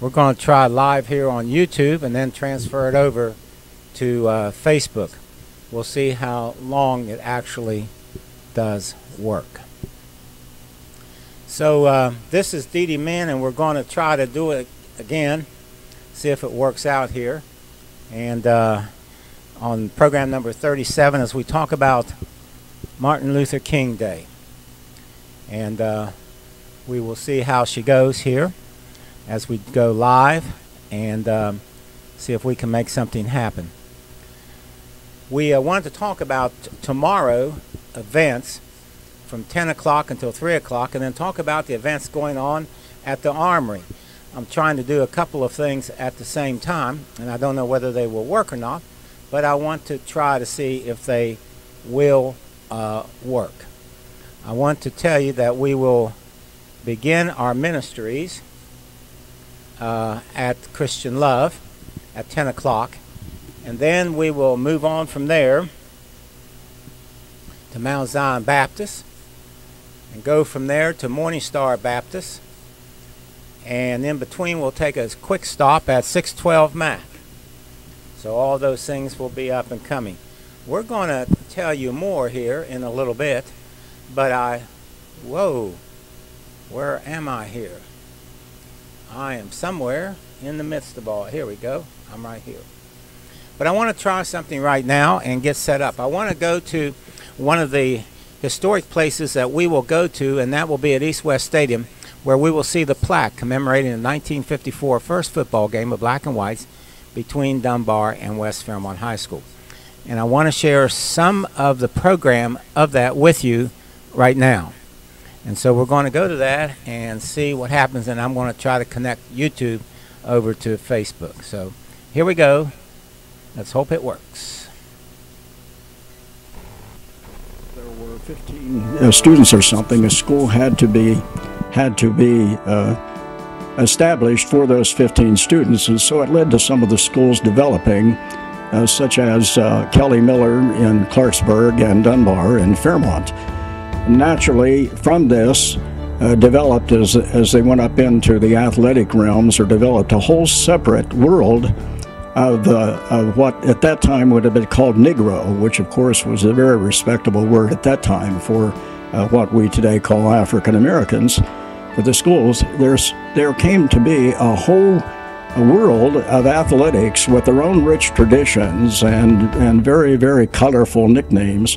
We're going to try live here on YouTube and then transfer it over to Facebook. We'll see how long it actually does work. So this is Dee Dee Min, and we're going to try to do it again, see if it works out here. And on program number 37, as we talk about Martin Luther King Day. And we will see how she goes here as we go live and see if we can make something happen. We wanted to talk about tomorrow events from 10 o'clock until 3 o'clock, and then talk about the events going on at the Armory. I'm trying to do a couple of things at the same time, and I don't know whether they will work or not, but I want to try to see if they will work. I want to tell you that we will begin our ministries at Christian Love at 10 o'clock, and then we will move on from there to Mount Zion Baptist and go from there to Morning Star Baptist, and in between we'll take a quick stop at 612 Mac. So all those things will be up and coming. We're going to tell you more here in a little bit, but whoa, where am I here? I am somewhere in the midst of all. Here we go. I'm right here. But I want to try something right now and get set up. I want to go to one of the historic places that we will go to, and that will be at East West Stadium, where we will see the plaque commemorating the 1954 first football game of black and whites between Dunbar and West Fairmont High School. And I want to share some of the program of that with you right now. And so we're going to go to that and see what happens, and I'm going to try to connect YouTube over to Facebook. So here we go. Let's hope it works. There were 15 students or something. A school had to be established for those 15 students, and so it led to some of the schools developing, such as Kelly Miller in Clarksburg and Dunbar and Fairmont. Naturally, from this developed as they went up into the athletic realms, or developed a whole separate world of what at that time would have been called Negro, which of course was a very respectable word at that time for what we today call African Americans. For the schools, there came to be a whole world of athletics with their own rich traditions and very, very colorful nicknames,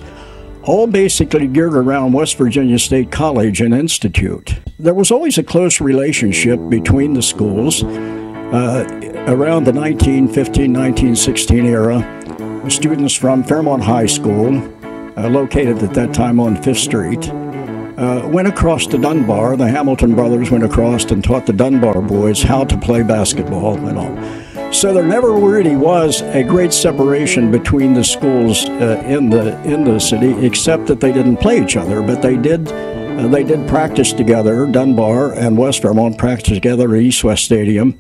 all basically geared around West Virginia State College and Institute. There was always a close relationship between the schools. Around the 1915-1916 era, students from Fairmont High School, located at that time on 5th Street, went across to Dunbar. The Hamilton brothers went across and taught the Dunbar boys how to play basketball and all. So there never really was a great separation between the schools in the city, except that they didn't play each other, but they did practice together. Dunbar and West Fairmont practiced together at East West Stadium.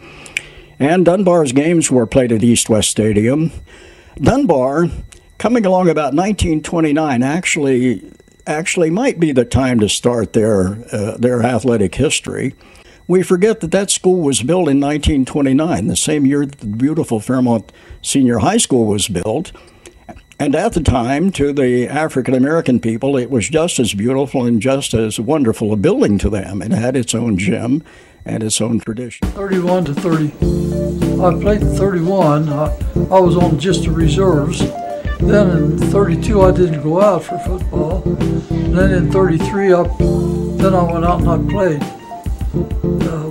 And Dunbar's games were played at East West Stadium. Dunbar, coming along about 1929, actually might be the time to start their athletic history. We forget that school was built in 1929, the same year that the beautiful Fairmont Senior High School was built. And at the time, to the African American people, it was just as beautiful and just as wonderful a building to them. It had its own gym and its own tradition. 31 to 30. I played in 31. I was on just the reserves. Then in 32, I didn't go out for football. Then in 33, then I went out and I played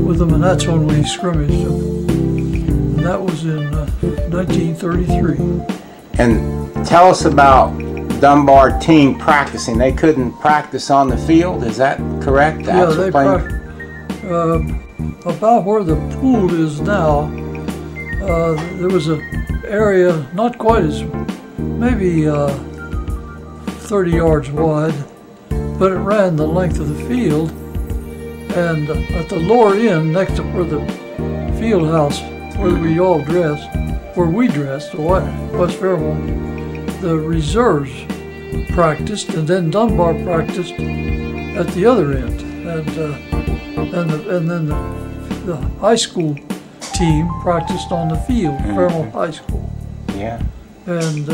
with them, and that's when we scrimmaged them. And that was in 1933. And tell us about Dunbar team practicing. They couldn't practice on the field, is that correct? Yeah, they practiced about where the pool is now. There was an area not quite as, maybe 30 yards wide, but it ran the length of the field. And at the lower end, next to where the field house, where we all dressed, where we dressed, West Fairmont, the reserves practiced, and then Dunbar practiced at the other end. And then the high school team practiced on the field, Fairmont High School. Yeah. And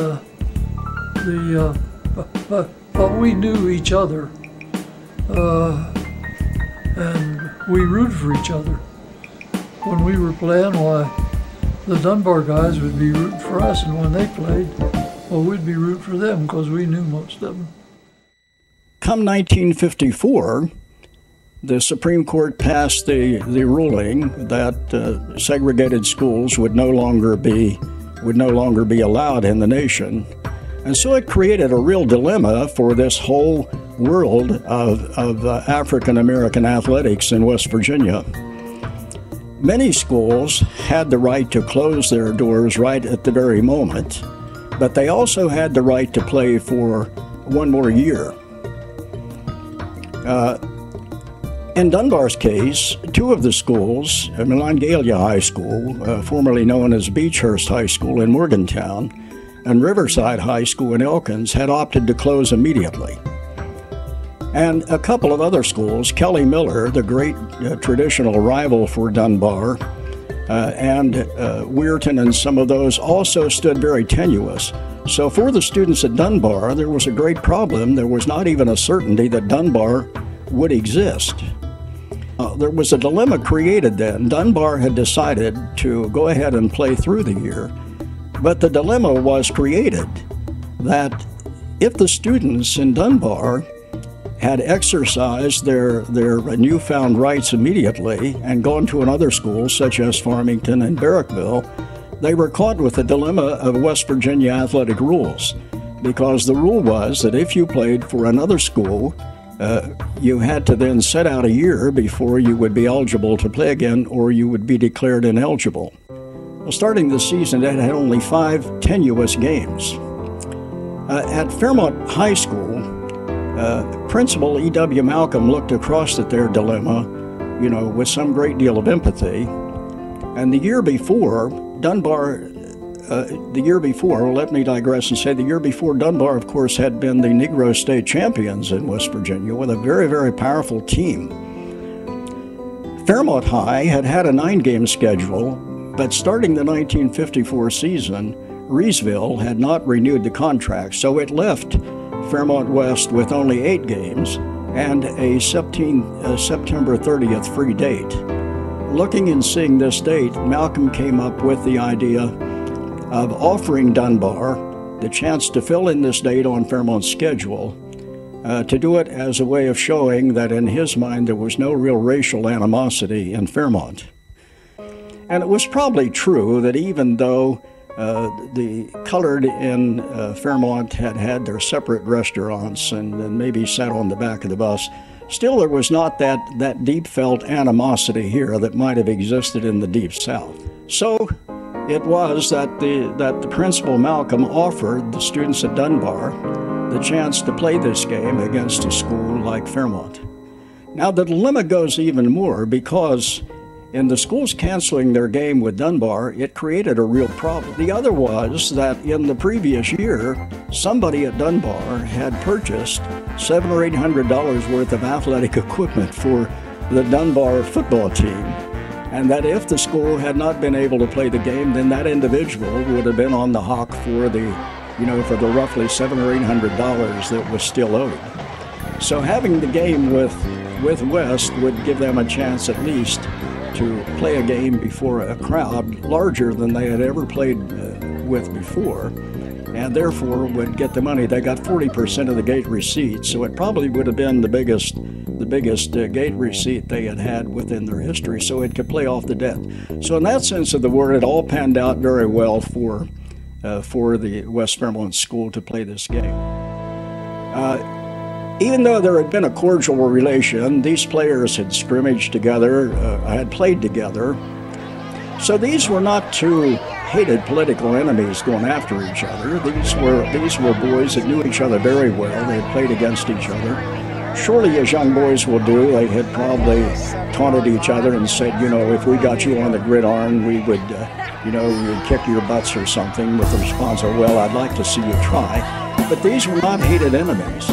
but we knew each other, and we rooted for each other. When we were playing, why, the Dunbar guys would be rooting for us, and when they played, well, we'd be rooting for them because we knew most of them. Come 1954, the Supreme Court passed the ruling that segregated schools would no longer be allowed in the nation. And so it created a real dilemma for this whole world of African American athletics in West Virginia. Many schools had the right to close their doors right at the very moment, but they also had the right to play for one more year. In Dunbar's case, two of the schools, Monongalia High School, formerly known as Beechhurst High School in Morgantown, and Riverside High School in Elkins, had opted to close immediately. And a couple of other schools, Kelly Miller, the great traditional rival for Dunbar, and Weirton and some of those also stood very tenuous. So for the students at Dunbar, there was a great problem. There was not even a certainty that Dunbar would exist. There was a dilemma created then. Dunbar had decided to go ahead and play through the year, but the dilemma was created that if the students in Dunbar had exercised their newfound rights immediately and gone to another school, such as Farmington and Barrackville, they were caught with the dilemma of West Virginia athletic rules, because the rule was that if you played for another school, you had to then set out a year before you would be eligible to play again, or you would be declared ineligible. Well, starting the season, it had only 5 tenuous games. At Fairmont High School, Principal E.W. Malcolm looked across at their dilemma, with some great deal of empathy. And the year before, let me digress and say the year before, Dunbar, of course, had been the Negro State champions in West Virginia with a very, very powerful team. Fairmont High had had a 9-game schedule, but starting the 1954 season, Reesville had not renewed the contract, so it left Fairmont West with only 8 games and a September 30th free date. Looking and seeing this date, Malcolm came up with the idea of offering Dunbar the chance to fill in this date on Fairmont's schedule, to do it as a way of showing that in his mind there was no real racial animosity in Fairmont. And it was probably true that even though the colored in Fairmont had their separate restaurants and maybe sat on the back of the bus, still there was not that deep-felt animosity here that might have existed in the Deep South. So it was that the Principal Malcolm offered the students at Dunbar the chance to play this game against a school like Fairmont. Now the dilemma goes even more, because in the schools canceling their game with Dunbar, it created a real problem. The other was that in the previous year, somebody at Dunbar had purchased $700 or $800 worth of athletic equipment for the Dunbar football team, and that if the school had not been able to play the game, then that individual would have been on the hook for the roughly $700 or $800 that was still owed. So having the game with West would give them a chance at least to play a game before a crowd larger than they had ever played with before, and therefore would get the money. They got 40% of the gate receipts, so it probably would have been the biggest gate receipt they had had within their history, so it could play off the debt. So in that sense of the word, it all panned out very well for the West Fairmont school to play this game. Even though there had been a cordial relation, these players had scrimmaged together, had played together. So these were not two hated political enemies going after each other. These were boys that knew each other very well. They had played against each other. Surely, as young boys will do, they had probably taunted each other and said, if we got you on the gridiron, we would, we'd kick your butts or something, with the response of, well, I'd like to see you try. But these were not hated enemies.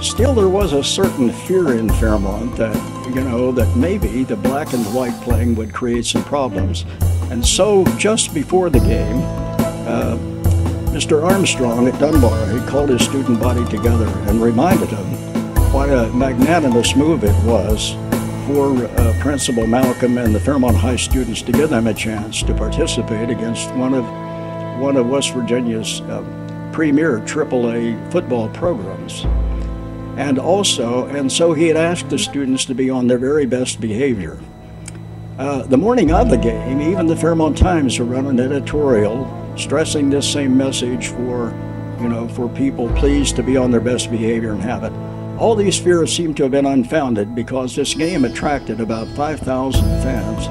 Still, there was a certain fear in Fairmont that, that maybe the black and white playing would create some problems. And so just before the game, Mr. Armstrong at Dunbar, he called his student body together and reminded them what a magnanimous move it was for Principal Malcolm and the Fairmont High students to give them a chance to participate against one of West Virginia's premier AAA football programs. And so he had asked the students to be on their very best behavior. The morning of the game, even the Fairmont Times had run an editorial stressing this same message for people pleased to be on their best behavior and have it. All these fears seem to have been unfounded because this game attracted about 5,000 fans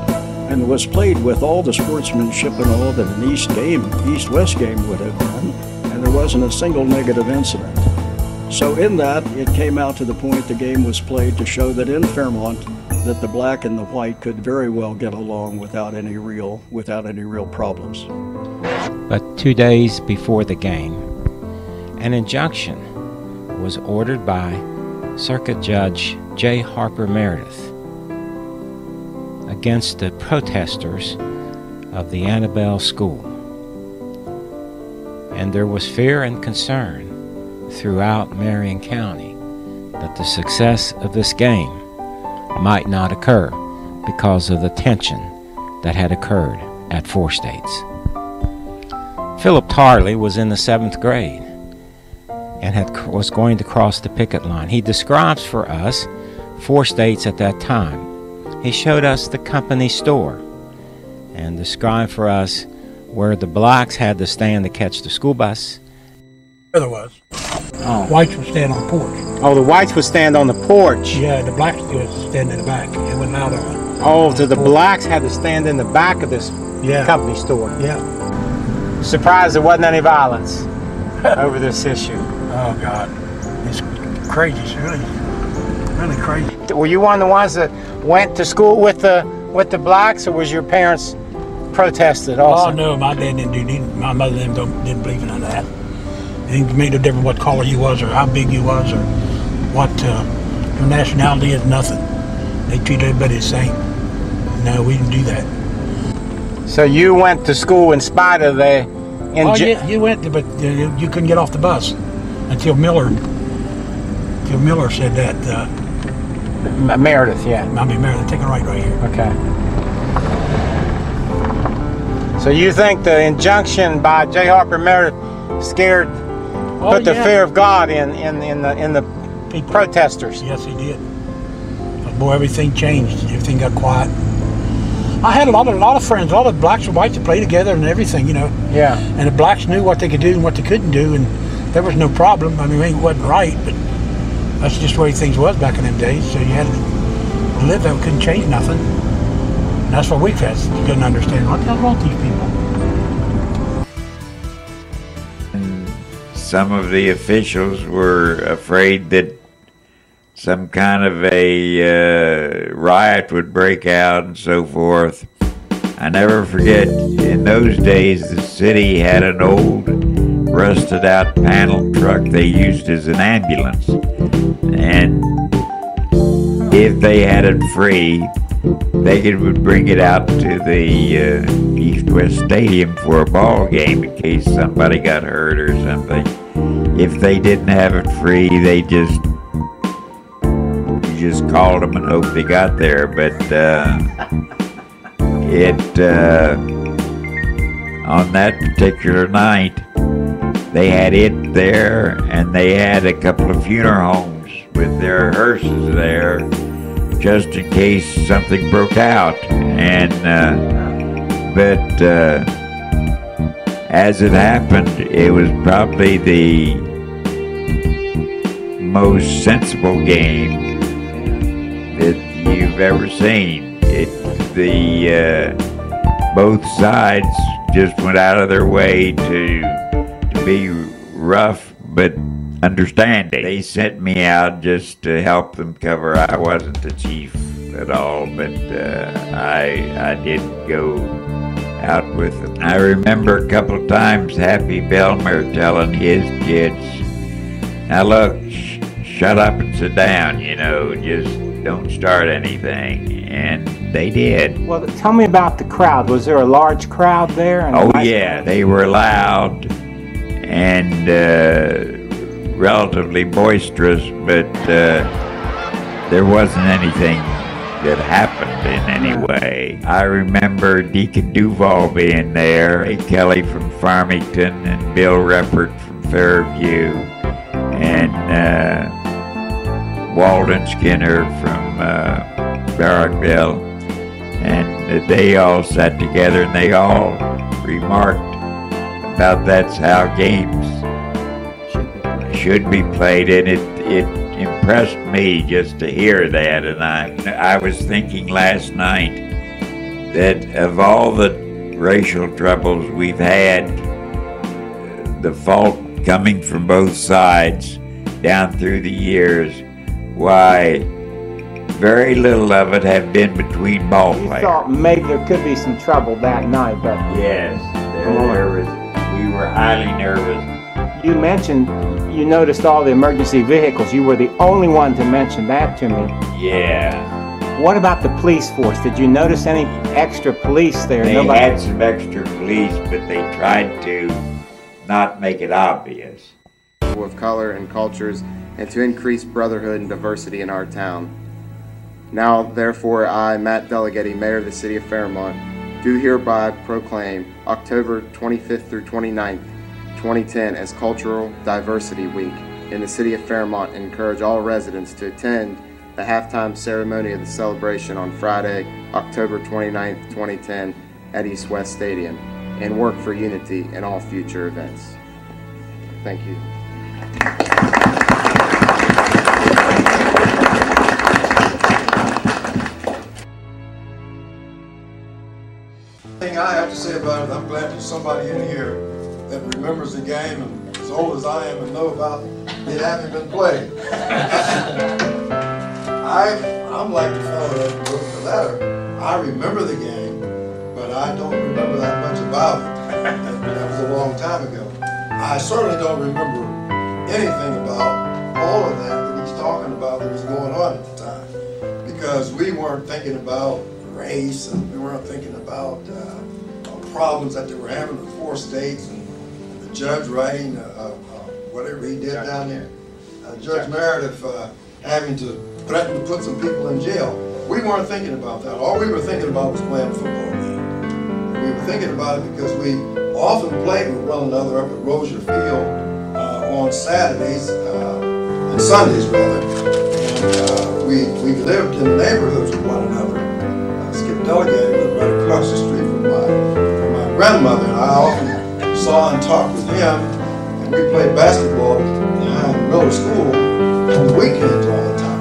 and was played with all the sportsmanship and all that an East-West game would have been, and there wasn't a single negative incident. So in that, it came out to the point the game was played to show that in Fairmont, that the black and the white could very well get along without any real problems. But 2 days before the game, an injunction was ordered by Circuit Judge J. Harper Meredith against the protesters of the Annabelle School. And there was fear and concern throughout Marion County that the success of this game might not occur because of the tension that had occurred at Four States. Philip Tarley was in the 7th grade and was going to cross the picket line. He describes for us Four States at that time. He showed us the company store and described for us where the blacks had to stand to catch the school bus. There was. Oh. Whites would stand on the porch. Oh, the whites would stand on the porch. Yeah, the blacks would stand in the back. It wasn't out on. Oh, so the blacks had to stand in the back of this company store. Yeah. Surprised there wasn't any violence over this issue. Oh God, it's crazy. It's really crazy. Were you one of the ones that went to school with the blacks, or was your parents protested also? Oh no, my dad didn't do anything. My mother and them didn't believe in none of that. It didn't make no difference what color you was, or how big you was, or what your nationality is. Nothing. They treat everybody the same. No, we didn't do that. So you went to school in spite of the... you went, but you couldn't get off the bus until Miller said that. Meredith, yeah. I mean, Meredith, take a right here. Okay. So you think the injunction by J. Harper Meredith put the fear of God in the protesters? Yes, he did. But boy, everything changed. Everything got quiet. I had a lot of friends, all the blacks and whites that played together and everything, Yeah. And the blacks knew what they could do and what they couldn't do, and there was no problem. I mean, it wasn't right, but that's just the way things was back in them days. So you had to live there, couldn't change nothing. And that's what we felt. You couldn't understand what the hell wrong with these people. And some of the officials were afraid that some kind of a riot would break out and so forth. I never forget, in those days, the city had an old rusted out panel truck they used as an ambulance. And if they had it free, they would bring it out to the East-West Stadium for a ball game in case somebody got hurt or something. If they didn't have it free, they just called them and hoped they got there. But on that particular night, they had it there, and they had a couple of funeral homes with their hearses there, just in case something broke out. And but as it happened, it was probably the most sensible game that you've ever seen. Both sides just went out of their way to be rough but understanding. They sent me out just to help them cover. I wasn't the chief at all, but I did go out with them. I remember a couple of times Happy Belmer telling his kids, "Now look, shut up and sit down, you know, just don't start anything. And they did. Well, tell me about the crowd. Was there a large crowd there? Oh, yeah, they were loud and relatively boisterous, but there wasn't anything that happened in any way. I remember Deacon Duval being there, Ray Kelly from Farmington, and Bill Reppert from Fairview, and Walden Skinner from Barrackville, and they all sat together and they all remarked about that's how games should be played, and it impressed me just to hear that. And I was thinking last night that of all the racial troubles we've had, the fault coming from both sides down through the years, why very little of it have been between ball players. You thought maybe there could be some trouble that night, but yes, we were highly nervous. you mentioned you noticed all the emergency vehicles. You were the only one to mention that to me. Yeah. What about the police force? Did you notice any extra police there? They had some extra police, but they tried to not make it obvious. Of color and cultures, and to increase brotherhood and diversity in our town. Now, therefore, I, Matt Delegaty, Mayor of the City of Fairmont, do hereby proclaim October 25th through 29th, 2010 as Cultural Diversity Week in the City of Fairmont, and encourage all residents to attend the halftime ceremony of the celebration on Friday, October 29th, 2010 at East West Stadium, and work for unity in all future events. Thank you. Thing I have to say about it, I'm glad there's somebody in here that remembers the game and as old as I am and know about it having been played. I'm like the fellow that wrote the letter. I remember the game, but I don't remember that much about it. That was a long time ago. I certainly don't remember anything about all of that he's talking about that was going on at the time, because we weren't thinking about race, and we weren't thinking about problems that they were having in 4 states, and the judge writing whatever he did down there. Judge Meredith having to threaten to put some people in jail. We weren't thinking about that. All we were thinking about was playing a football game. And we were thinking about it because we often played with one another up at Rozier Field on Saturdays and Sundays rather. And we lived in the neighborhoods with one another. Skip Delegaty lived right across the street from my grandmother, and I often saw and talked with him, and we played basketball behind Miller School on the weekends all the time.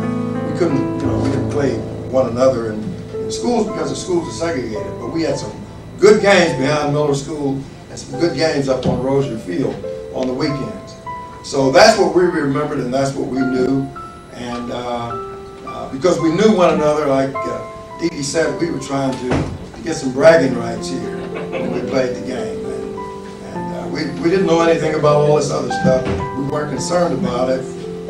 We didn't play one another in schools because the schools are segregated, but we had some good games behind Miller School and some good games up on Rozier Field on the weekends. So that's what we remembered, and that's what we knew, and because we knew one another, like Dee Dee said, we were trying to get some bragging rights here when we played the game. And we didn't know anything about all this other stuff. We weren't concerned about it.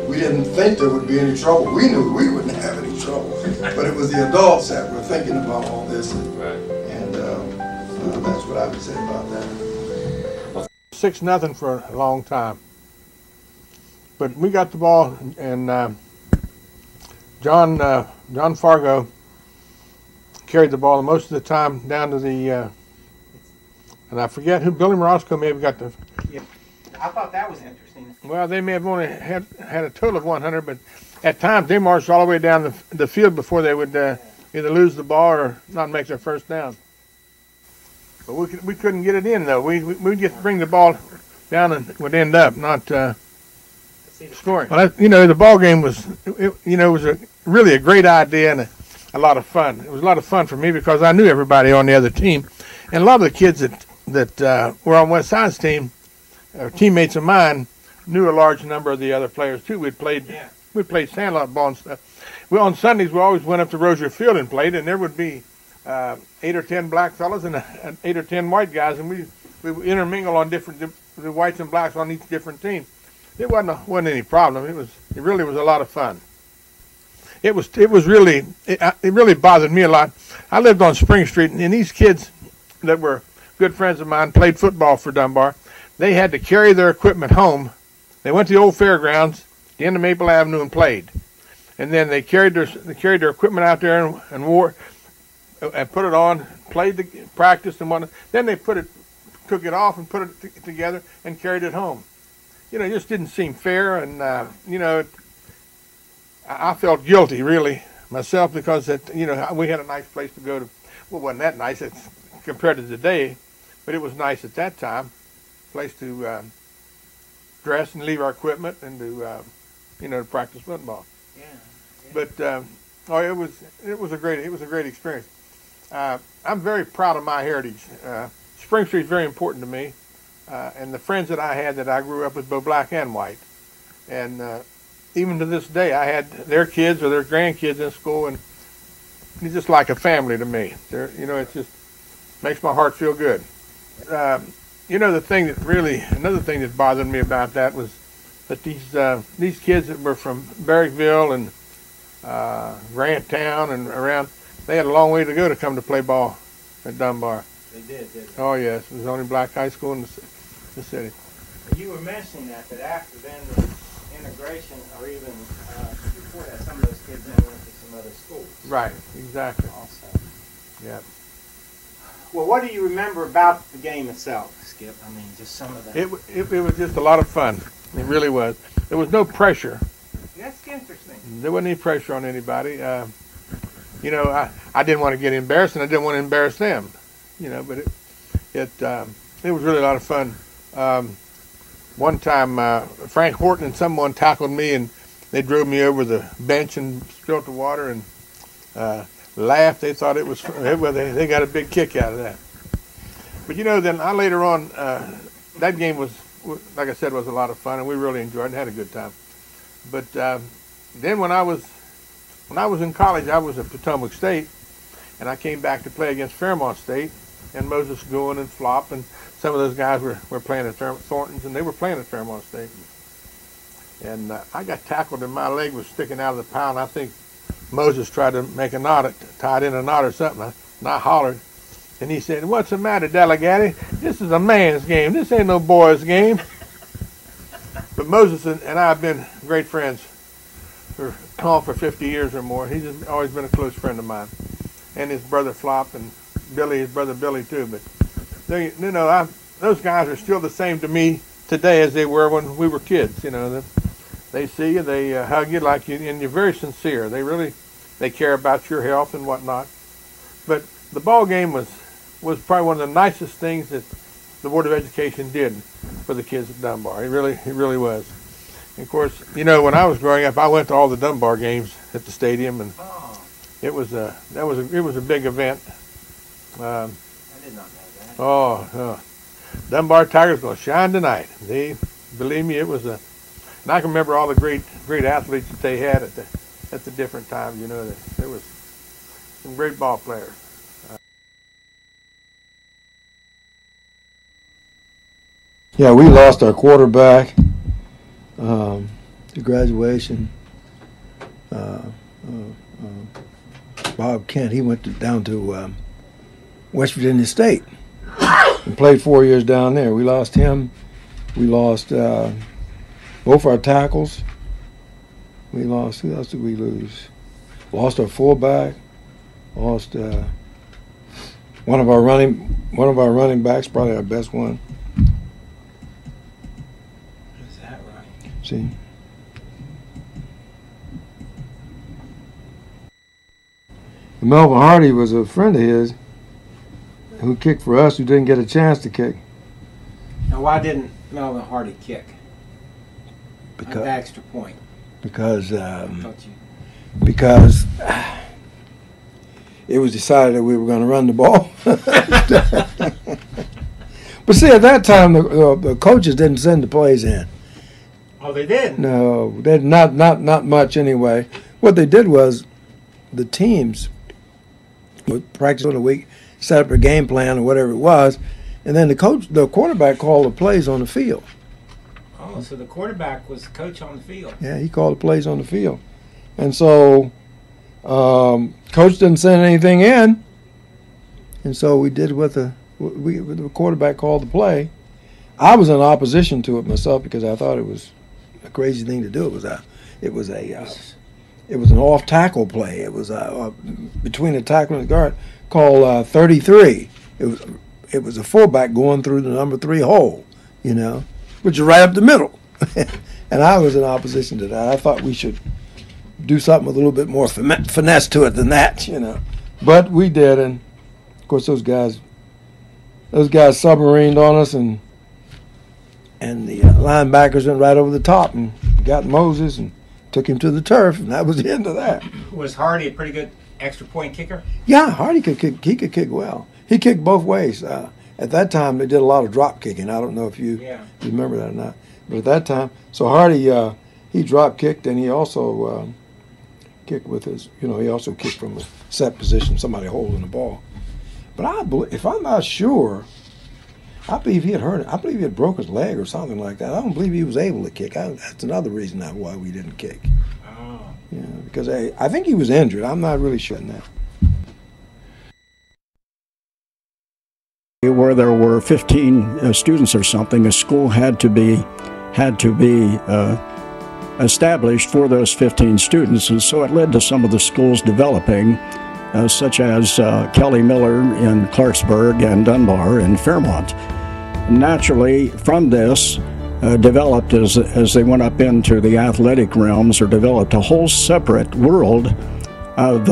We didn't think there would be any trouble. We knew we wouldn't have any trouble. But it was the adults that were thinking about all this. And that's what I would say about that. 6-0 for a long time. But we got the ball, and John Fargo carried the ball most of the time down to the, and I forget who, Billy Morosco may have got the. Yeah, I thought that was interesting. Well, they may have only had a total of 100, but at times they marched all the way down the field before they would either lose the ball or not make their first down. But we couldn't get it in though. We'd just bring the ball down and would end up not scoring. Well, the ball game was, was really a great idea and a lot of fun. It was a lot of fun for me because I knew everybody on the other team, and a lot of the kids that were on West Side's team, teammates of mine, knew a large number of the other players too. We played sandlot ball and stuff. Well, on Sundays we always went up to Rozier Field and played, and there would be 8 or 10 black fellas and 8 or 10 white guys, and we would intermingle on the whites and blacks on each different team. it wasn't any problem. It really was a lot of fun. It really bothered me a lot. I lived on Spring Street, and these kids that were good friends of mine played football for Dunbar. They had to carry their equipment home. They went to the old fairgrounds, the end of Maple Avenue, and played. And then they carried their equipment out there and wore and put it on, practiced and whatnot. Then they took it off and put it together and carried it home. You know, it just didn't seem fair, and you know, I felt guilty really myself because you know, we had a nice place to go to. Well, it wasn't that nice compared to today, but it was nice at that time. Place to dress and leave our equipment and to you know, to practice football. Yeah. But it was a great experience. I'm very proud of my heritage. Spring Street is very important to me, and the friends that I had that I grew up with, both black and white, and even to this day, I had their kids or their grandkids in school, and it's just like a family to me. You know, it just makes my heart feel good. You know, another thing that bothered me about that was that these kids that were from Barrickville and Granttown and around, they had a long way to go to come to play ball at Dunbar. They did, didn't they? Oh yes, it was the only black high school in the city. You were mentioning that after then the integration, or even before that, some of those kids then went to some other schools. Right, exactly. Also. Yeah. Well, what do you remember about the game itself, Skip? I mean, just some of that. It was just a lot of fun. It really was. There was no pressure. That's interesting. There wasn't any pressure on anybody. You know, I didn't want to get embarrassed, and I didn't want to embarrass them. You know, but it was really a lot of fun. One time, Frank Horton and someone tackled me, and they drove me over the bench and spilled the water and laughed. They thought it was they got a big kick out of that. But you know, then later on, that game was, like I said, was a lot of fun, and we really enjoyed it and had a good time. But then when I was in college, I was at Potomac State, and I came back to play against Fairmont State, and Moses Goin and Flop, and some of those guys were playing at Thornton's, and they were playing at Fairmont State. And I got tackled, and my leg was sticking out of the pile, and I think Moses tried to make a knot, tied in a knot or something, and I hollered. And he said, "What's the matter, Delegati? This is a man's game. This ain't no boy's game." But Moses and I have been great friends for 50 years or more. He's always been a close friend of mine. And his brother Flop and Billy, his brother Billy too. But you know, those guys are still the same to me today as they were when we were kids. You know, they see you, they hug you like you, and you're very sincere. They care about your health and whatnot. But the ball game was probably one of the nicest things that the Board of Education did for the kids at Dunbar. It really was. And of course, you know, when I was growing up, I went to all the Dunbar games at the stadium, and it was a big event. I did not know that. Dunbar Tigers gonna shine tonight. Believe me, it was and I can remember all the great athletes that they had at the different times. You know, there was some great ball players. Yeah, we lost our quarterback to graduation. Bob Kent, he went down to West Virginia State and played 4 years down there. We lost him. We lost both our tackles. We lost, who else did we lose? Lost our fullback. Lost one of our running backs, probably our best one. Is that right? See. Melvin Hardy was a friend of his who kicked for us, who didn't get a chance to kick. Now, why didn't Melvin Hardy kick? Because at the extra point. Because it was decided that we were going to run the ball. But see, at that time, the coaches didn't send the plays in. Oh, they did? No, they not much anyway. What they did was the teams would practice on a week, set up a game plan or whatever it was, and then the quarterback called the plays on the field. Oh. Oh, so the quarterback was the coach on the field. Yeah, he called the plays on the field. And so coach didn't send anything in, and so we did what the quarterback called the play. I was in opposition to it myself because I thought it was a crazy thing to do. It was an off tackle play. It was between the tackle and the guard called 33. It was a fullback going through the number 3 hole, which is right up the middle. And I was in opposition to that. I thought we should do something with a little bit more finesse to it than that, But we did, and of course those guys submarined on us, and the linebackers went right over the top and got Moses and took him to the turf, and that was the end of that. Was Hardy a pretty good extra point kicker? Yeah, Hardy could kick. He could kick well. He kicked both ways. At that time, they did a lot of drop kicking. I don't know if you remember that or not. But at that time, so Hardy, he drop kicked, and he also kicked with his, he also kicked from a set position, somebody holding the ball. But if I'm not sure, I believe he had hurt it. I believe he had broke his leg or something like that. I don't believe he was able to kick. That's another reason why we didn't kick. Oh. Yeah, because I think he was injured. I'm not really sure on that. Where there were 15 students or something, a school had to be established for those 15 students, and so it led to some of the schools developing, such as Kelly Miller in Clarksburg and Dunbar in Fairmont. Naturally, from this developed as they went up into the athletic realms, or developed a whole separate world of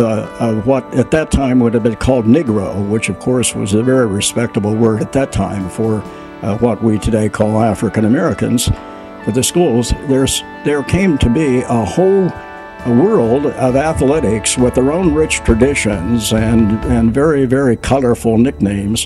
what at that time would have been called Negro, which of course was a very respectable word at that time for what we today call African Americans. For the schools, there came to be a whole world of athletics with their own rich traditions and very, very colorful nicknames,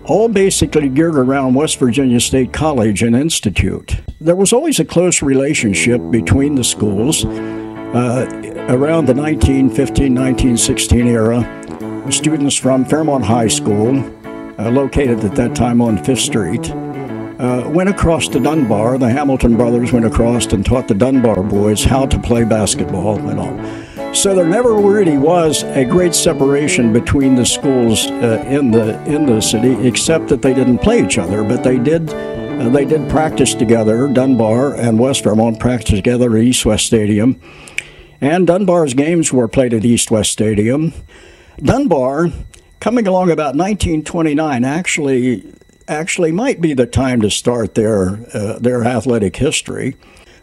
all basically geared around West Virginia State College and Institute. There was always a close relationship between the schools. Around the 1915-1916 era, students from Fairmont High School, located at that time on 5th Street, went across to Dunbar. The Hamilton brothers went across and taught the Dunbar boys how to play basketball and all. So there never really was a great separation between the schools in the city, except that they didn't play each other, but they did practice together. Dunbar and West Fairmont practiced together at East-West Stadium. And Dunbar's games were played at East-West Stadium. Dunbar, coming along about 1929, actually might be the time to start their athletic history.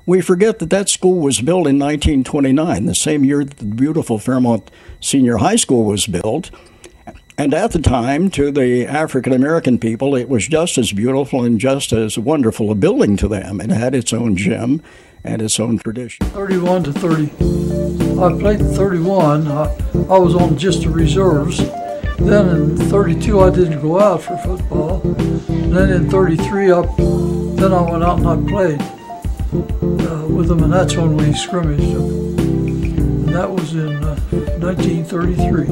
We forget that school was built in 1929, the same year that the beautiful Fairmont Senior High School was built. And at the time, to the African American people, it was just as beautiful and just as wonderful a building to them. It had its own gym and its own tradition. 31 to 30. I played in 31. I was on just the reserves. Then in 32, I didn't go out for football. Then in 33, then I went out and I played with them, and that's when we scrimmaged them. And that was in 1933.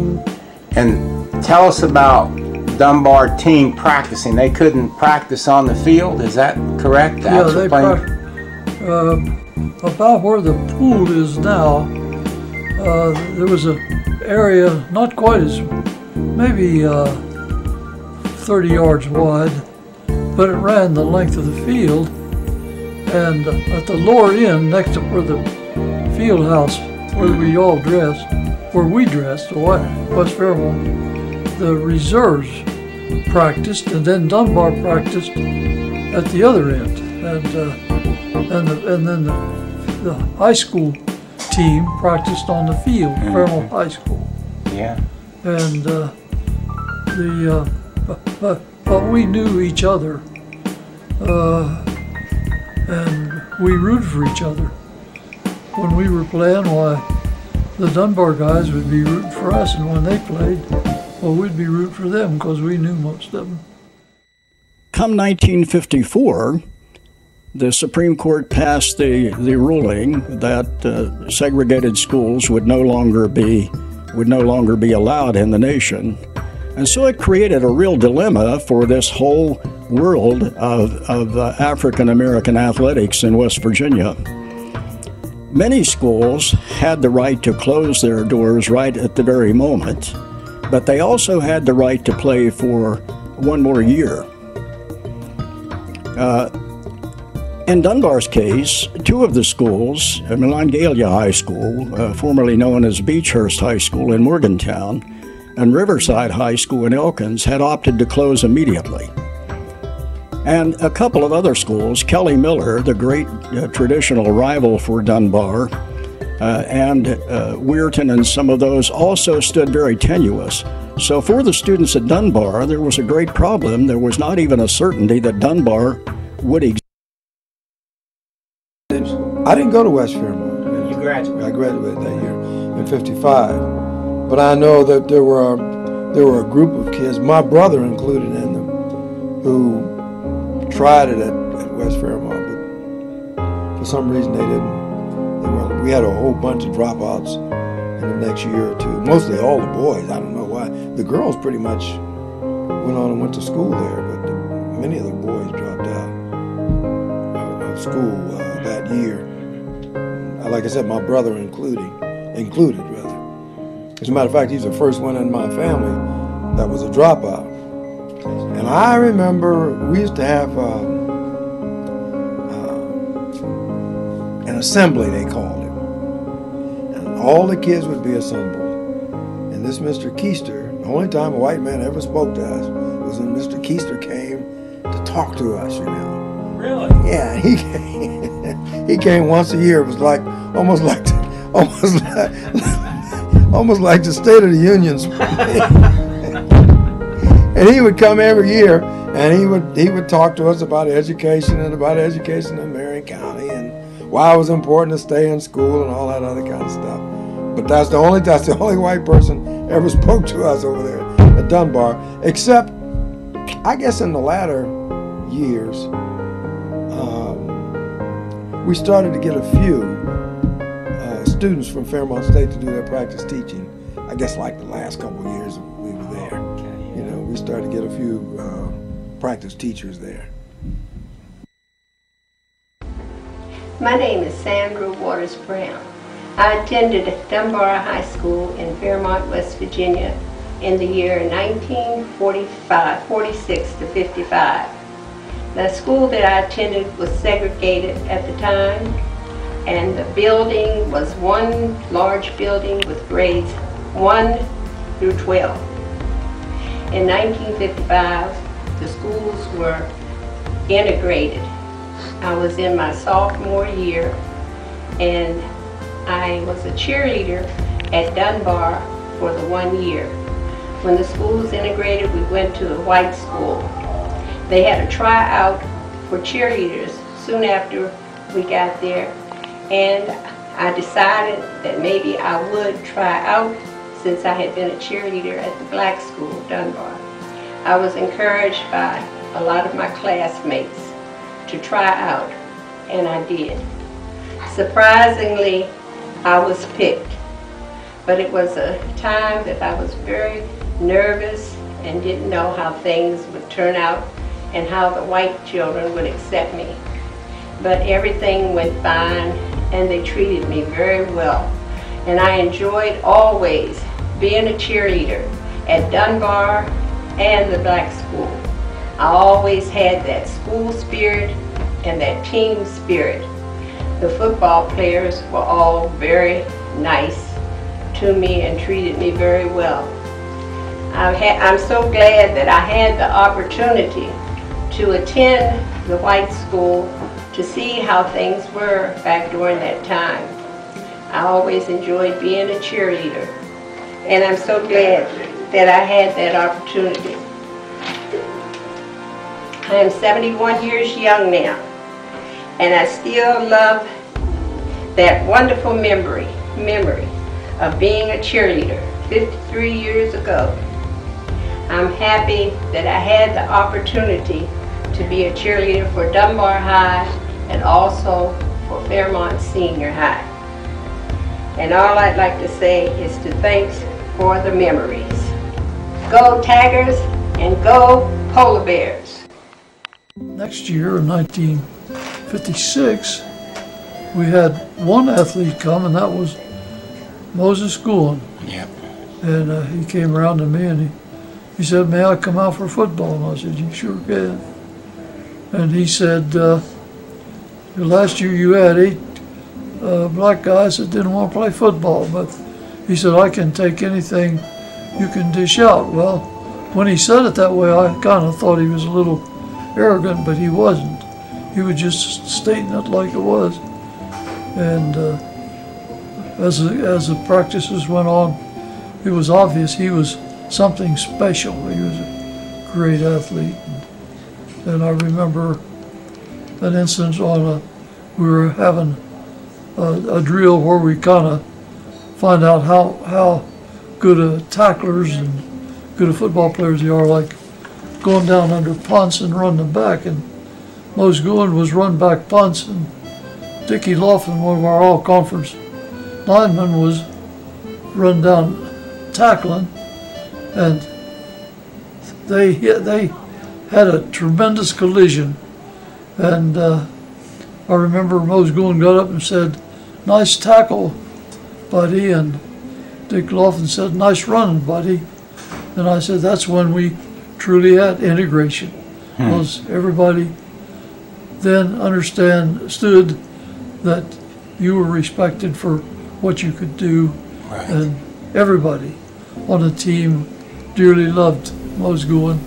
And tell us about Dunbar team practicing. They couldn't practice on the field, is that correct? Yeah, they practiced. About where the pool is now, there was an area not quite as, maybe 30 yards wide, but it ran the length of the field. And at the lower end, next to where the field house, where we all dressed, West Fairmont, the reserves practiced, and then Dunbar practiced at the other end. And then the high school team practiced on the field, Fairmont High School. Yeah. And but we knew each other, and we rooted for each other. When we were playing, why, the Dunbar guys would be rooting for us, and when they played, well, we'd be rooting for them because we knew most of them. Come 1954, the Supreme Court passed the ruling that segregated schools would no longer be allowed in the nation. And so it created a real dilemma for this whole world of African American athletics in West Virginia. Many schools had the right to close their doors right at the very moment, but they also had the right to play for one more year. In Dunbar's case, two of the schools, Monongalia High School, formerly known as Beechhurst High School in Morgantown, and Riverside High School in Elkins, had opted to close immediately. And a couple of other schools, Kelly Miller, the great traditional rival for Dunbar, and Weirton and some of those also stood very tenuous. So for the students at Dunbar, there was a great problem. There was not even a certainty that Dunbar would exist. I didn't go to West Fairmont. You graduated? I graduated that year in '55. But I know that there were a group of kids, my brother included in them, who tried it at West Fairmont, but for some reason they didn't. We had a whole bunch of dropouts in the next year or two. Mostly all the boys. I don't know why. The girls pretty much went on and went to school there, but many of the boys dropped out of school that year. Like I said, my brother included rather. As a matter of fact, he's the first one in my family that was a dropout. And I remember we used to have an assembly, they called it. And all the kids would be assembled. And this Mr. Keister, the only time a white man ever spoke to us was when Mr. Keister came to talk to us, you know. Really? Yeah, he came once a year. It was like almost like the State of the Union. And he would come every year, and he would talk to us about education and about education in Marion County and why it was important to stay in school and all that other kind of stuff. But that's the only white person ever spoke to us over there at Dunbar, except I guess in the latter years. We started to get a few students from Fairmont State to do their practice teaching. I guess like the last couple of years we were there. You know, we started to get a few practice teachers there. My name is Sandra Waters Brown. I attended Dunbar High School in Fairmont, West Virginia in the year 1946 to 55. The school that I attended was segregated at the time, and the building was one large building with grades 1 through 12. In 1955, the schools were integrated. I was in my sophomore year, and I was a cheerleader at Dunbar for the 1 year. When the school was integrated, we went to a white school. They had a tryout for cheerleaders soon after we got there, and I decided that maybe I would try out since I had been a cheerleader at the black school, Dunbar. I was encouraged by a lot of my classmates to try out, and I did. Surprisingly, I was picked, but it was a time that I was very nervous and didn't know how things would turn out and how the white children would accept me. But everything went fine, and they treated me very well. And I enjoyed always being a cheerleader at Dunbar and the black school. I always had that school spirit and that team spirit. The football players were all very nice to me and treated me very well. I'm so glad that I had the opportunity to attend the white school to see how things were back during that time. I always enjoyed being a cheerleader, and I'm so glad that I had that opportunity. I am 71 years young now, and I still love that wonderful memory of being a cheerleader 53 years ago. I'm happy that I had the opportunity to be a cheerleader for Dunbar High and also for Fairmont Senior High. And all I'd like to say is to thanks for the memories. Go Tigers and go Polar Bears. next year, in 1956, we had one athlete come, and that was Moses Goulin. Yep. And he came around to me and he said, "May I come out for football?" And I said, "You sure can." And he said, "Last year you had 8 black guys that didn't want to play football, but," he said, "I can take anything you can dish out." Well, when he said it that way, I kind of thought he was a little arrogant, but he wasn't. He was just stating it like it was. And as the practices went on, it was obvious he was something special. He was a great athlete. And I remember an instance we were having a drill where we kind of find out how good tacklers and good football players they are, like going down under punts and running them back. And Mose Goulin was run back punts, and Dickie Laughlin, one of our all-conference linemen, was run down tackling, and they had a tremendous collision. And I remember Mose Goulin got up and said, "Nice tackle, buddy," and Dick Laughlin said, "Nice running, buddy." And I said, that's when we truly had integration, because everybody then understood that you were respected for what you could do, Right. and everybody on the team dearly loved Mose Goulin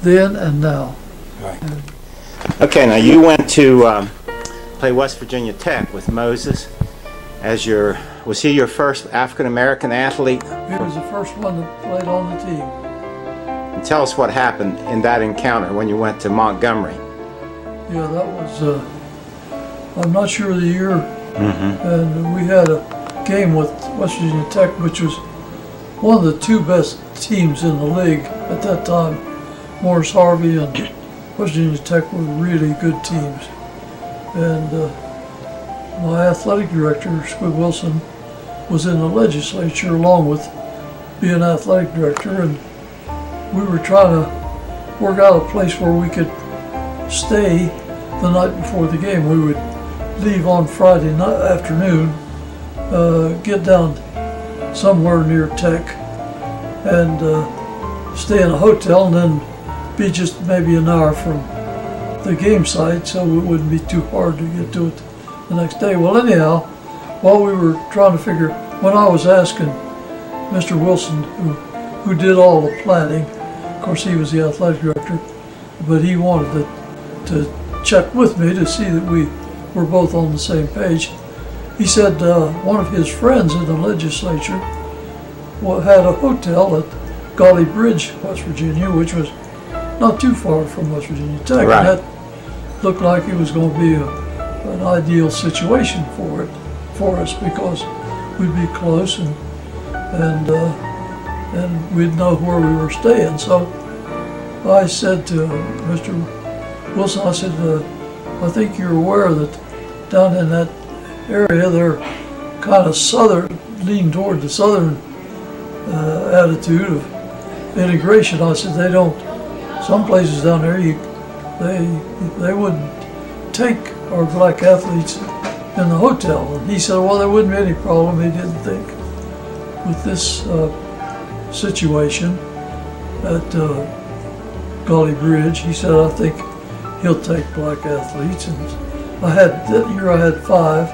then and now. Right. Okay, now you went to play West Virginia Tech with Moses as was he your first African-American athlete? He was the first one that played on the team. And tell us what happened in that encounter when you went to Montgomery. Yeah, that was, I'm not sure of the year, and we had a game with West Virginia Tech, which was one of the 2 best teams in the league at that time. Morris Harvey and West Virginia Tech were really good teams. And my athletic director, Squib Wilson, was in the legislature along with being athletic director, and we were trying to work out a place where we could stay the night before the game. We would leave on Friday afternoon, get down somewhere near Tech, and stay in a hotel, and then be just maybe an hour from the game site, so it wouldn't be too hard to get to it the next day. Well, anyhow, while we were trying to figure, when I was asking Mr. Wilson, who did all the planning, of course he was the athletic director, but he wanted to check with me to see that we were both on the same page. He said one of his friends in the legislature had a hotel at Golly Bridge, West Virginia, which was not too far from West Virginia Tech. Right. And that looked like it was going to be an ideal situation for us, because we'd be close and we'd know where we were staying. So I said to Mr. Wilson, I said, I think you're aware that down in that area they're kind of southern, lean toward the southern attitude of integration. I said, they don't, some places down there they wouldn't take our black athletes in the hotel. And he said, well, there wouldn't be any problem. He didn't think with this situation at Golly Bridge. He said, I think he'll take black athletes. And that year I had 5.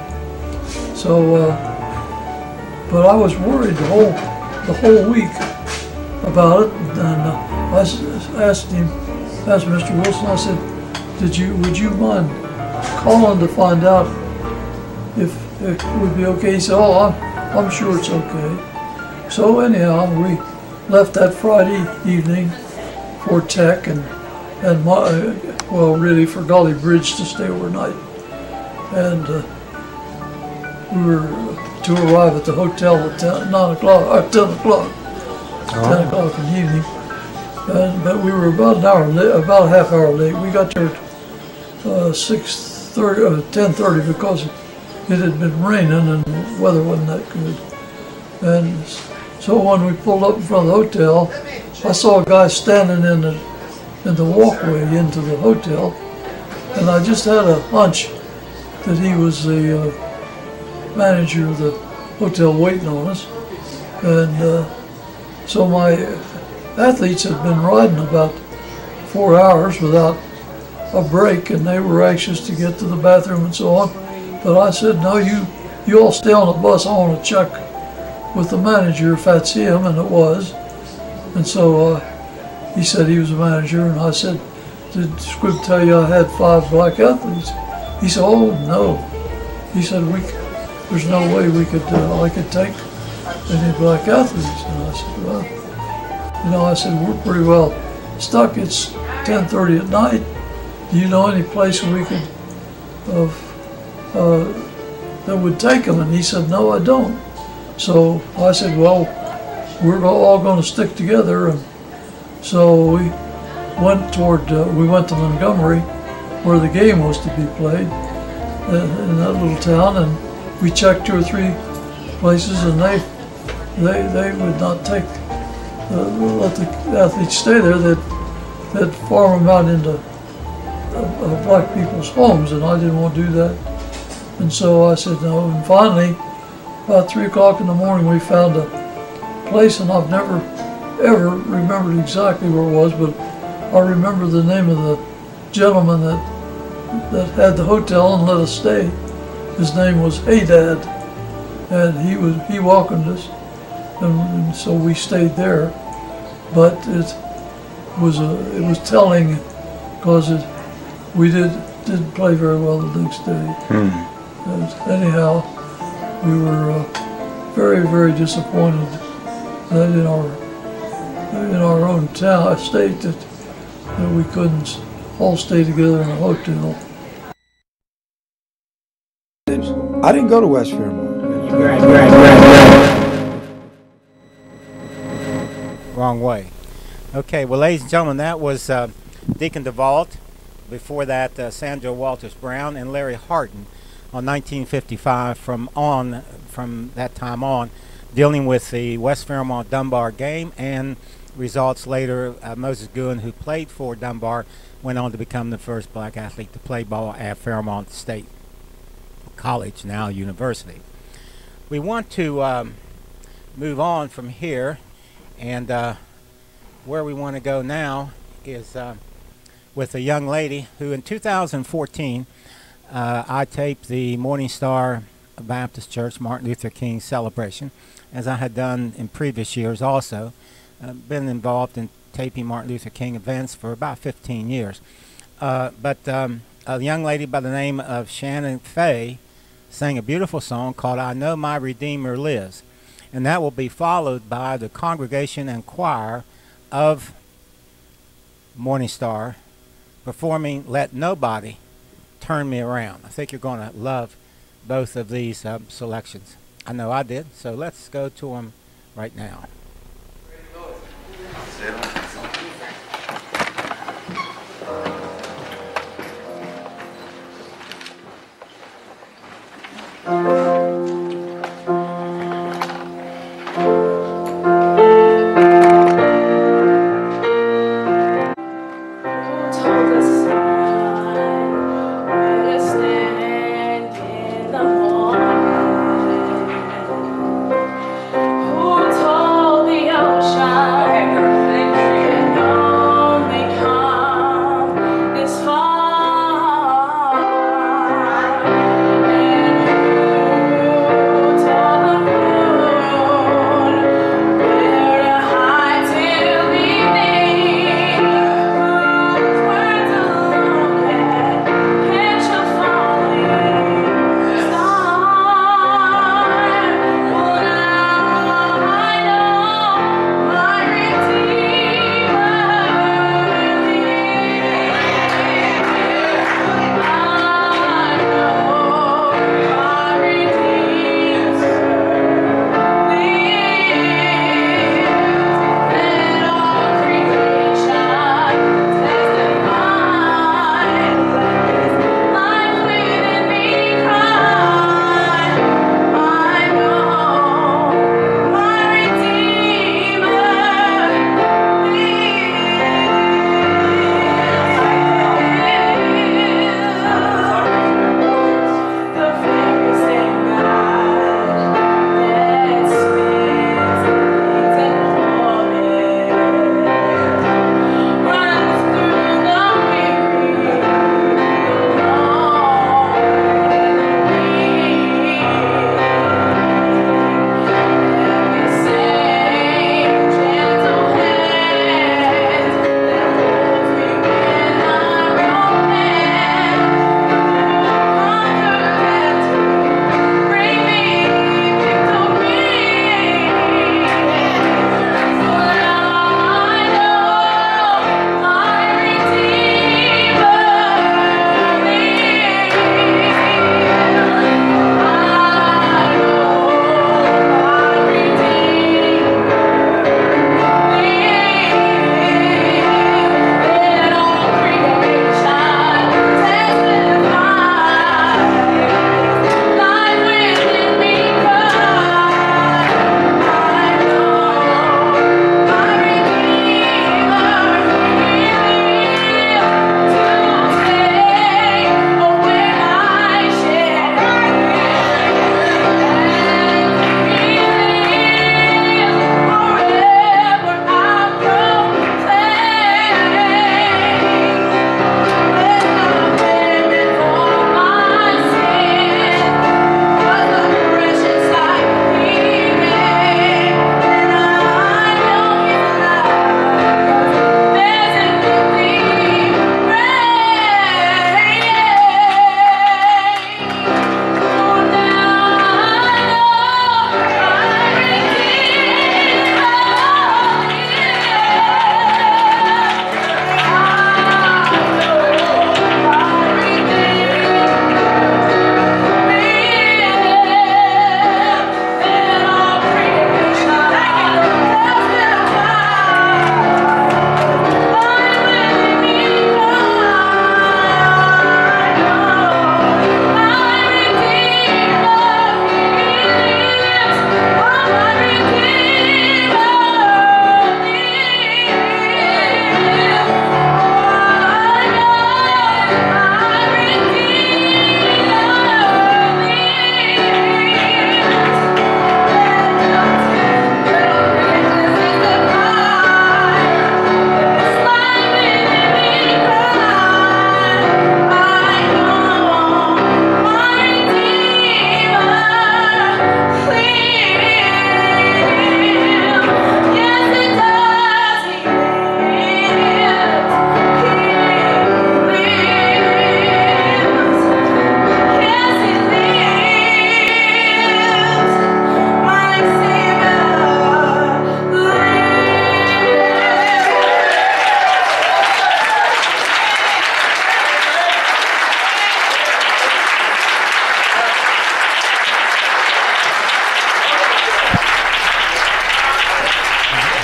So, but I was worried the whole week about it. And I asked Mr. Wilson, I said, would you mind calling to find out if it would be okay? He said, oh, I'm sure it's okay. So anyhow, we left that Friday evening for Tech and really for Golly Bridge to stay overnight. And we were to arrive at the hotel at 10 o'clock. 10 o'clock in the evening. But we were about an hour late, about a half hour late. We got there at 10:30 because it had been raining and the weather wasn't that good. And so when we pulled up in front of the hotel, I saw a guy standing in the walkway into the hotel, And I just had a hunch that he was the manager of the hotel waiting on us. And so my athletes had been riding about 4 hours without a break, and they were anxious to get to the bathroom and so on. But I said, no, you all stay on the bus. I want to check with the manager if that's him, and it was. And so he said he was a manager, and I said, did Squib tell you I had 5 black athletes? He said, oh, no. He said, there's no way I could take any black athletes. And I said, well, I said, we're pretty well stuck. It's 10:30 at night. Do you know any place we could, that would take them? And he said, no, I don't. So I said, well, we're all going to stick together. And so we went to Montgomery, where the game was to be played, in that little town, and we checked 2 or 3 places, and they would not let the athletes stay there. They'd farm them out into black people's homes, and I didn't want to do that. And so I said no. And finally, about 3 o'clock in the morning, we found a place, and I've never ever remembered exactly where it was, but I remember the name of the gentleman that had the hotel and let us stay. His name was Hey Dad, and he welcomed us, and so we stayed there. But it was telling, because we didn't play very well the next day. Anyhow, we were very, very disappointed that in our own state that we couldn't all stay together in a hotel. I didn't go to West Fairmont. Wrong way. Okay, well, ladies and gentlemen, that was Deacon DeVault. Before that, Sandra Walters Brown and Larry Harton on 1955. From that time on, dealing with the West Fairmont Dunbar game and results later. Moses Gouen, who played for Dunbar, went on to become the first black athlete to play ball at Fairmont State College, now university. We want to move on from here, and where we want to go now is with a young lady who in 2014 I taped the Morning Star Baptist Church Martin Luther King celebration, as I had done in previous years also. Been involved in taping Martin Luther King events for about 15 years. But a young lady by the name of Shannon Fay sang a beautiful song called I Know My Redeemer Lives. And that will be followed by the congregation and choir of Morning Star performing Let Nobody Turn Me Around. I think you're going to love both of these selections. I know I did, so let's go to them right now.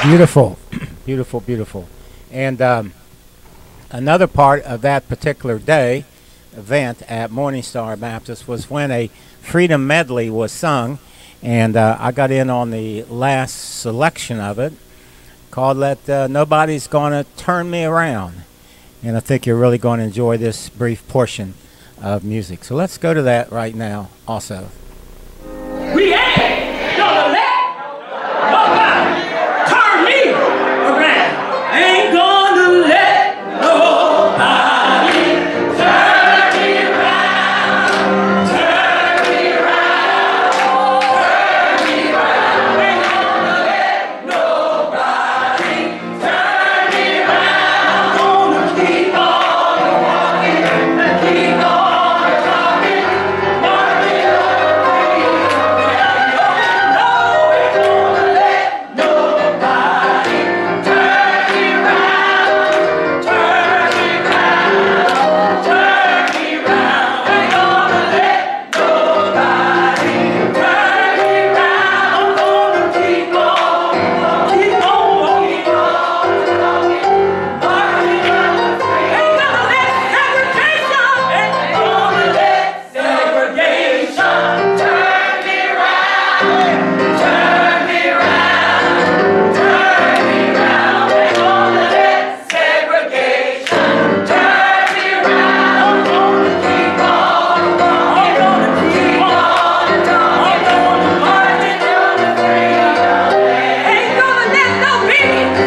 Beautiful, beautiful, beautiful. And another part of that particular day event at Morning Star Baptist was when a Freedom Medley was sung, and I got in on the last selection of it called Let Nobody's Gonna Turn Me Around. And I think you're really going to enjoy this brief portion of music. So let's go to that right now also. We ain't gonna let nobody turn me around. Ain't gonna let nobody turn me around. Turn me around. Turn me around. Ain't gonna let nobody turn me around. Gonna keep on walking and keep on talking. Marching on free. No, ain't gonna let nobody turn me around. Turn me around. Turn me around. Ain't gonna let nobody turn me around. I'm gonna keep on walking, marching on free. Ain't gonna let segregation, ain't gonna let segregation turn me around, turn me around, turn me around. Ain't gonna let segregation turn me around. I'm gonna keep on walking, I'm gonna keep on talking, I'm gonna marching on the freedom. Ain't gonna let no bigot,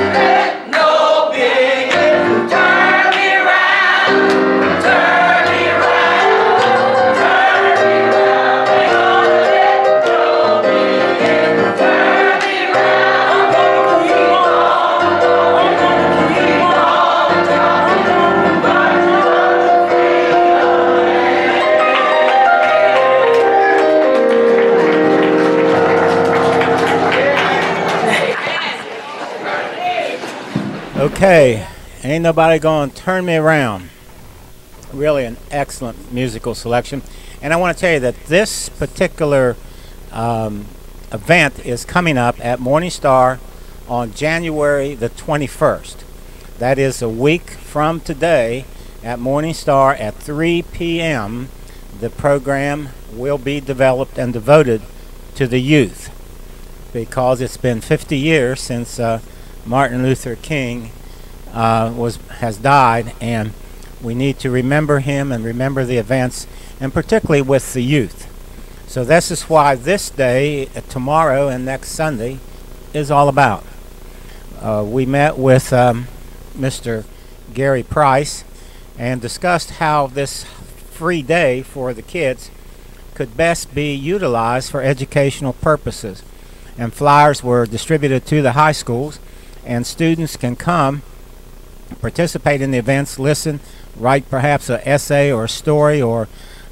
turn me around, turn me around, turn me around. Ain't gonna let no bigot turn me around. I'm gonna keep on, I'm gonna keep on, I'm gonna march on the Okay, ain't nobody gonna turn me around. Really an excellent musical selection. And I want to tell you that this particular event is coming up at Morning Star on January the 21st. That is a week from today at Morning Star at 3 p.m. The program will be developed and devoted to the youth because it's been 50 years since Martin Luther King has died, and we need to remember him and remember the events, and particularly with the youth. So this is why this day, tomorrow and next Sunday, is all about. We met with Mr. Gary Price and discussed how this free day for the kids could best be utilized for educational purposes. And flyers were distributed to the high schools, and students can come, participate in the events, listen, write perhaps an essay or a story or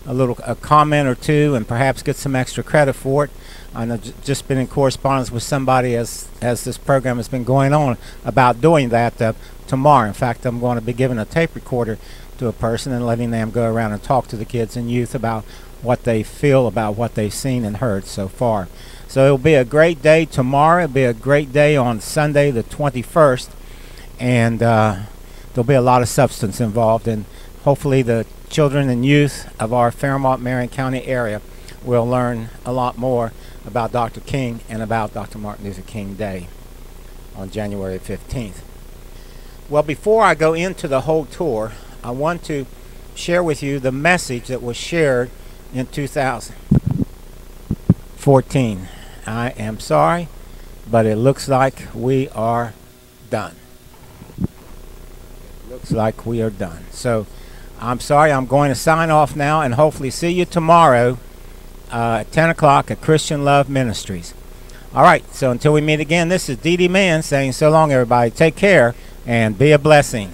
a comment or two, and perhaps get some extra credit for it. I've just been in correspondence with somebody as this program has been going on about doing that tomorrow. In fact, I'm going to be giving a tape recorder to a person and letting them go around and talk to the kids and youth about what they feel about what they've seen and heard so far. So it'll be a great day tomorrow. It'll be a great day on Sunday the 21st, and there'll be a lot of substance involved, and hopefully the children and youth of our Fairmont, Marion County area will learn a lot more about Dr. King and about Dr. Martin Luther King Day on January 15th. Well, before I go into the whole tour, I want to share with you the message that was shared in 2014. I am sorry, but it looks like we are done. Looks like we are done. So I'm sorry, I'm going to sign off now and hopefully see you tomorrow at 10 o'clock at Christian Love Ministries. All right, so until we meet again, this is Dee Dee Mann saying so long, everybody. Take care and be a blessing.